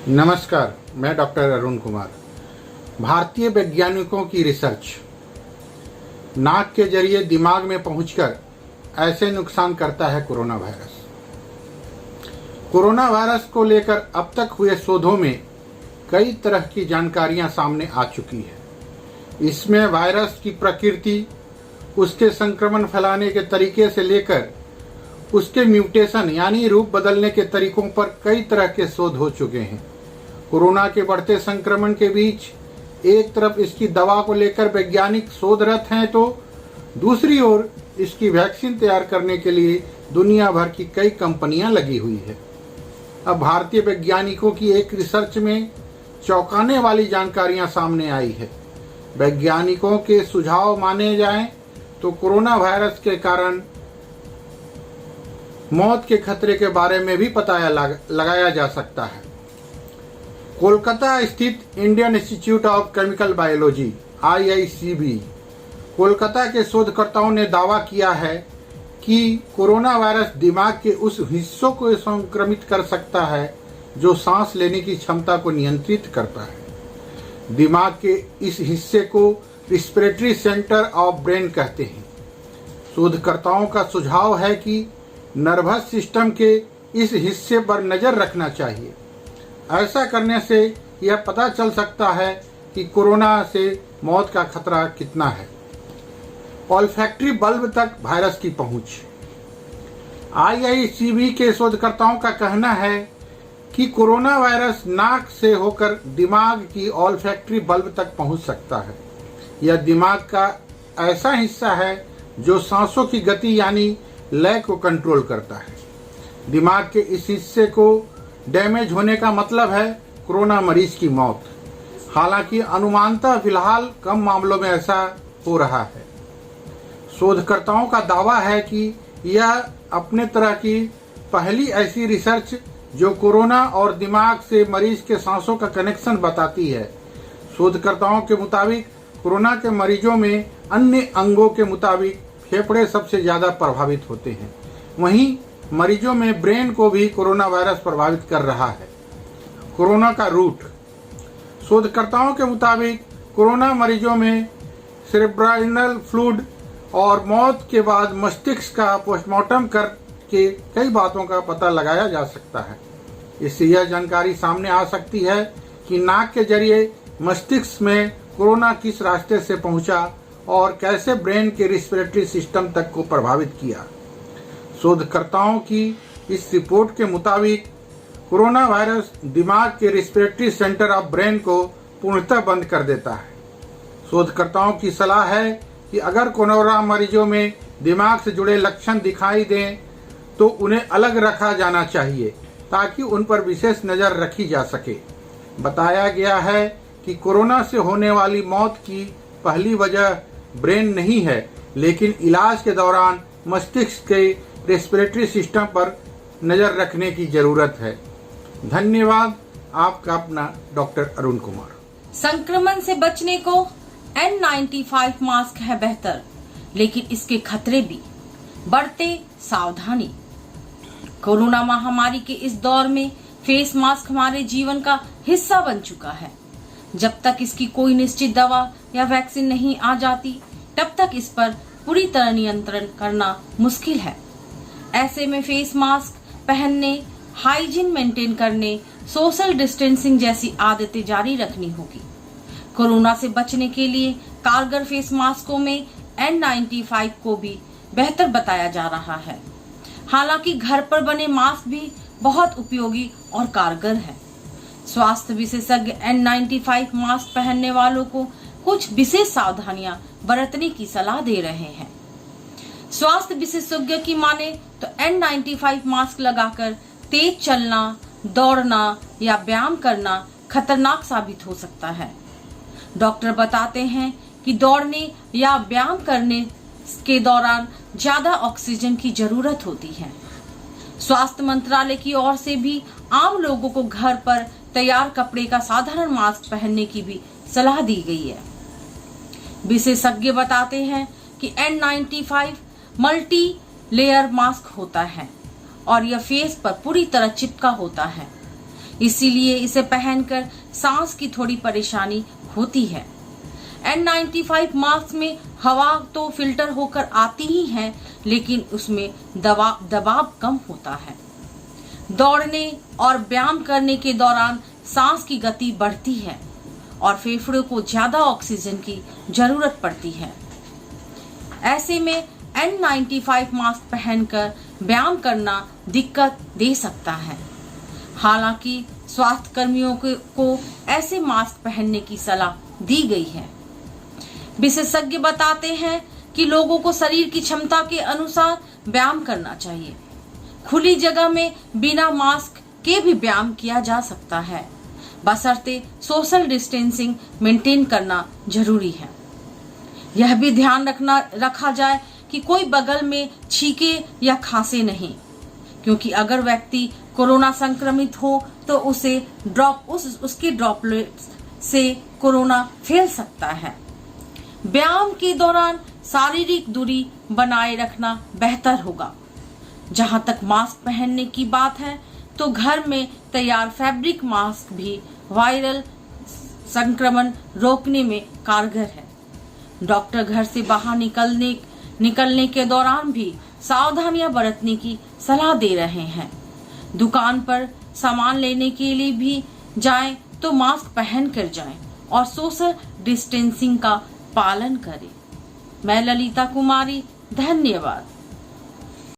नमस्कार, मैं डॉक्टर अरुण कुमार। भारतीय वैज्ञानिकों की रिसर्च नाक के जरिए दिमाग में पहुंचकर ऐसे नुकसान करता है कोरोना वायरस। कोरोना वायरस को लेकर अब तक हुए शोधों में कई तरह की जानकारियां सामने आ चुकी है। इसमें वायरस की प्रकृति, उसके संक्रमण फैलाने के तरीके से लेकर उसके म्यूटेशन यानी रूप बदलने के तरीकों पर कई तरह के शोध हो चुके हैं। कोरोना के बढ़ते संक्रमण के बीच एक तरफ इसकी दवा को लेकर वैज्ञानिक शोधरत हैं, तो दूसरी ओर इसकी वैक्सीन तैयार करने के लिए दुनिया भर की कई कंपनियां लगी हुई है। अब भारतीय वैज्ञानिकों की एक रिसर्च में चौंकाने वाली जानकारियां सामने आई है। वैज्ञानिकों के सुझाव माने जाएं तो कोरोना वायरस के कारण मौत के खतरे के बारे में भी पता लगाया जा सकता है। कोलकाता स्थित Indian institute of chemical biology IICB Kolkata के शोधकर्ताओं ने दावा किया है कि कोरोना वायरस दिमाग के उस हिस्सों को संक्रमित कर सकता है जो सांस लेने की क्षमता को नियंत्रित करता है। दिमाग के इस हिस्से को रिस्पिरेटरी सेंटर ऑफ ब्रेन कहते हैं। शोधकर्ताओं का सुझाव है कि नर्वस सिस्टम के इस हिस्से पर नजर रखना चाहिए। ऐसा करने से यह पता चल सकता है कि कोरोना से मौत का खतरा कितना है। ऑल्फैक्टरी बल्ब तक वायरस की पहुंच। IICB के शोधकर्ताओं का कहना है कि कोरोना वायरस नाक से होकर दिमाग की ऑल्फैक्टरी बल्ब तक पहुंच सकता है। यह दिमाग का ऐसा हिस्सा है जो सांसों की गति यानी लय को कंट्रोल करता है। दिमाग के इस हिस्से को डैमेज होने का मतलब है कोरोना मरीज की मौत। हालांकि अनुमानतः फिलहाल कम मामलों में ऐसा हो रहा है। शोधकर्ताओं का दावा है कि यह अपने तरह की पहली ऐसी रिसर्च जो कोरोना और दिमाग से मरीज के सांसों का कनेक्शन बताती है। शोधकर्ताओं के मुताबिक कोरोना के मरीजों में अन्य अंगों के मुताबिक फेफड़े सबसे ज्यादा प्रभावित होते हैं। वहीं मरीजों में ब्रेन को भी कोरोना वायरस प्रभावित कर रहा है। कोरोना का रूट। शोधकर्ताओं के मुताबिक कोरोना मरीजों में सेरेब्रल फ्लूइड और मौत के बाद मस्तिष्क का पोस्टमार्टम करके कई बातों का पता लगाया जा सकता है। इससे यह जानकारी सामने आ सकती है कि नाक के जरिए मस्तिष्क में कोरोना किस रास्ते से पहुंचा और कैसे ब्रेन के रिस्पिरेटरी सिस्टम तक को प्रभावित किया। शोधकर्ताओं की इस रिपोर्ट के मुताबिक कोरोना वायरस दिमाग के रिस्पिरेटरी सेंटर ऑफ ब्रेन को पूर्णतः बंद कर देता है। शोधकर्ताओं की सलाह है कि अगर कोरोना मरीजों में दिमाग से जुड़े लक्षण दिखाई दें तो उन्हें अलग रखा जाना चाहिए ताकि उन पर विशेष नजर रखी जा सके। बताया गया है कि कोरोना से होने वाली मौत की पहली वजह ब्रेन नहीं है, लेकिन इलाज के दौरान मस्तिष्क के रेस्पिरेटरी सिस्टम पर नजर रखने की जरूरत है। धन्यवाद। आपका अपना डॉक्टर अरुण कुमार। संक्रमण से बचने को N95 मास्क है बेहतर, लेकिन इसके खतरे भी। बढ़ते सावधानी। कोरोना महामारी के इस दौर में फेस मास्क हमारे जीवन का हिस्सा बन चुका है। जब तक इसकी कोई निश्चित दवा या वैक्सीन नहीं आ जाती, तब तक इस पर पूरी तरह नियंत्रण करना मुश्किल है। ऐसे में फेस मास्क पहनने, हाइजीन मेंटेन करने, सोशल डिस्टेंसिंग जैसी आदतें जारी रखनी होगी। कोरोना से बचने के लिए कारगर फेस मास्कों में N95 को भी बेहतर बताया जा रहा है। हालांकि घर पर बने मास्क भी बहुत उपयोगी और कारगर है। स्वास्थ्य विशेषज्ञ N95 मास्क पहनने वालों को कुछ विशेष सावधानियां बरतने की सलाह दे रहे हैं। स्वास्थ्य विशेषज्ञ की माने तो N95 मास्क लगाकर तेज चलना, दौड़ना या व्यायाम करना खतरनाक साबित हो सकता है। डॉक्टर बताते हैं कि दौड़ने या व्यायाम करने के दौरान ज्यादा ऑक्सीजन की जरूरत होती है। स्वास्थ्य मंत्रालय की ओर से भी आम लोगों को घर पर तैयार कपड़े का साधारण मास्क पहनने की भी सलाह दी गई है। विशेषज्ञ बताते हैं कि N95 मल्टी लेयर मास्क होता है और यह फेस पर पूरी तरह चिपका होता है। इसीलिए इसे पहनकर सांस की थोड़ी परेशानी होती है। N95 मास्क में हवा तो फिल्टर होकर आती ही है, लेकिन उसमें दबाव कम होता है। दौड़ने और व्यायाम करने के दौरान सांस की गति बढ़ती है और फेफड़ों को ज्यादा ऑक्सीजन की जरूरत पड़ती है। ऐसे में N95 मास्क पहनकर व्यायाम करना दिक्कत दे सकता है। हालांकि स्वास्थ्य कर्मियों को ऐसे मास्क पहनने की सलाह दी गई है। विशेषज्ञ बताते हैं कि लोगों को शरीर की क्षमता के अनुसार व्यायाम करना चाहिए। खुली जगह में बिना मास्क के भी व्यायाम किया जा सकता है, बशर्ते सोशल डिस्टेंसिंग मेंटेन करना जरूरी है। यह भी ध्यान रखा जाए कि कोई बगल में छींके या खांसे नहीं, क्योंकि अगर व्यक्ति कोरोना संक्रमित हो तो उसके ड्रॉपलेट्स से कोरोना फैल सकता है। व्यायाम के दौरान शारीरिक दूरी बनाए रखना बेहतर होगा। जहां तक मास्क पहनने की बात है तो घर में तैयार फैब्रिक मास्क भी वायरल संक्रमण रोकने में कारगर है। डॉक्टर घर से बाहर निकलने के दौरान भी सावधानियां बरतने की सलाह दे रहे हैं। दुकान पर सामान लेने के लिए भी जाएं तो मास्क पहन कर जाएं और सोशल डिस्टेंसिंग का पालन करें। मैं ललिता कुमारी, धन्यवाद।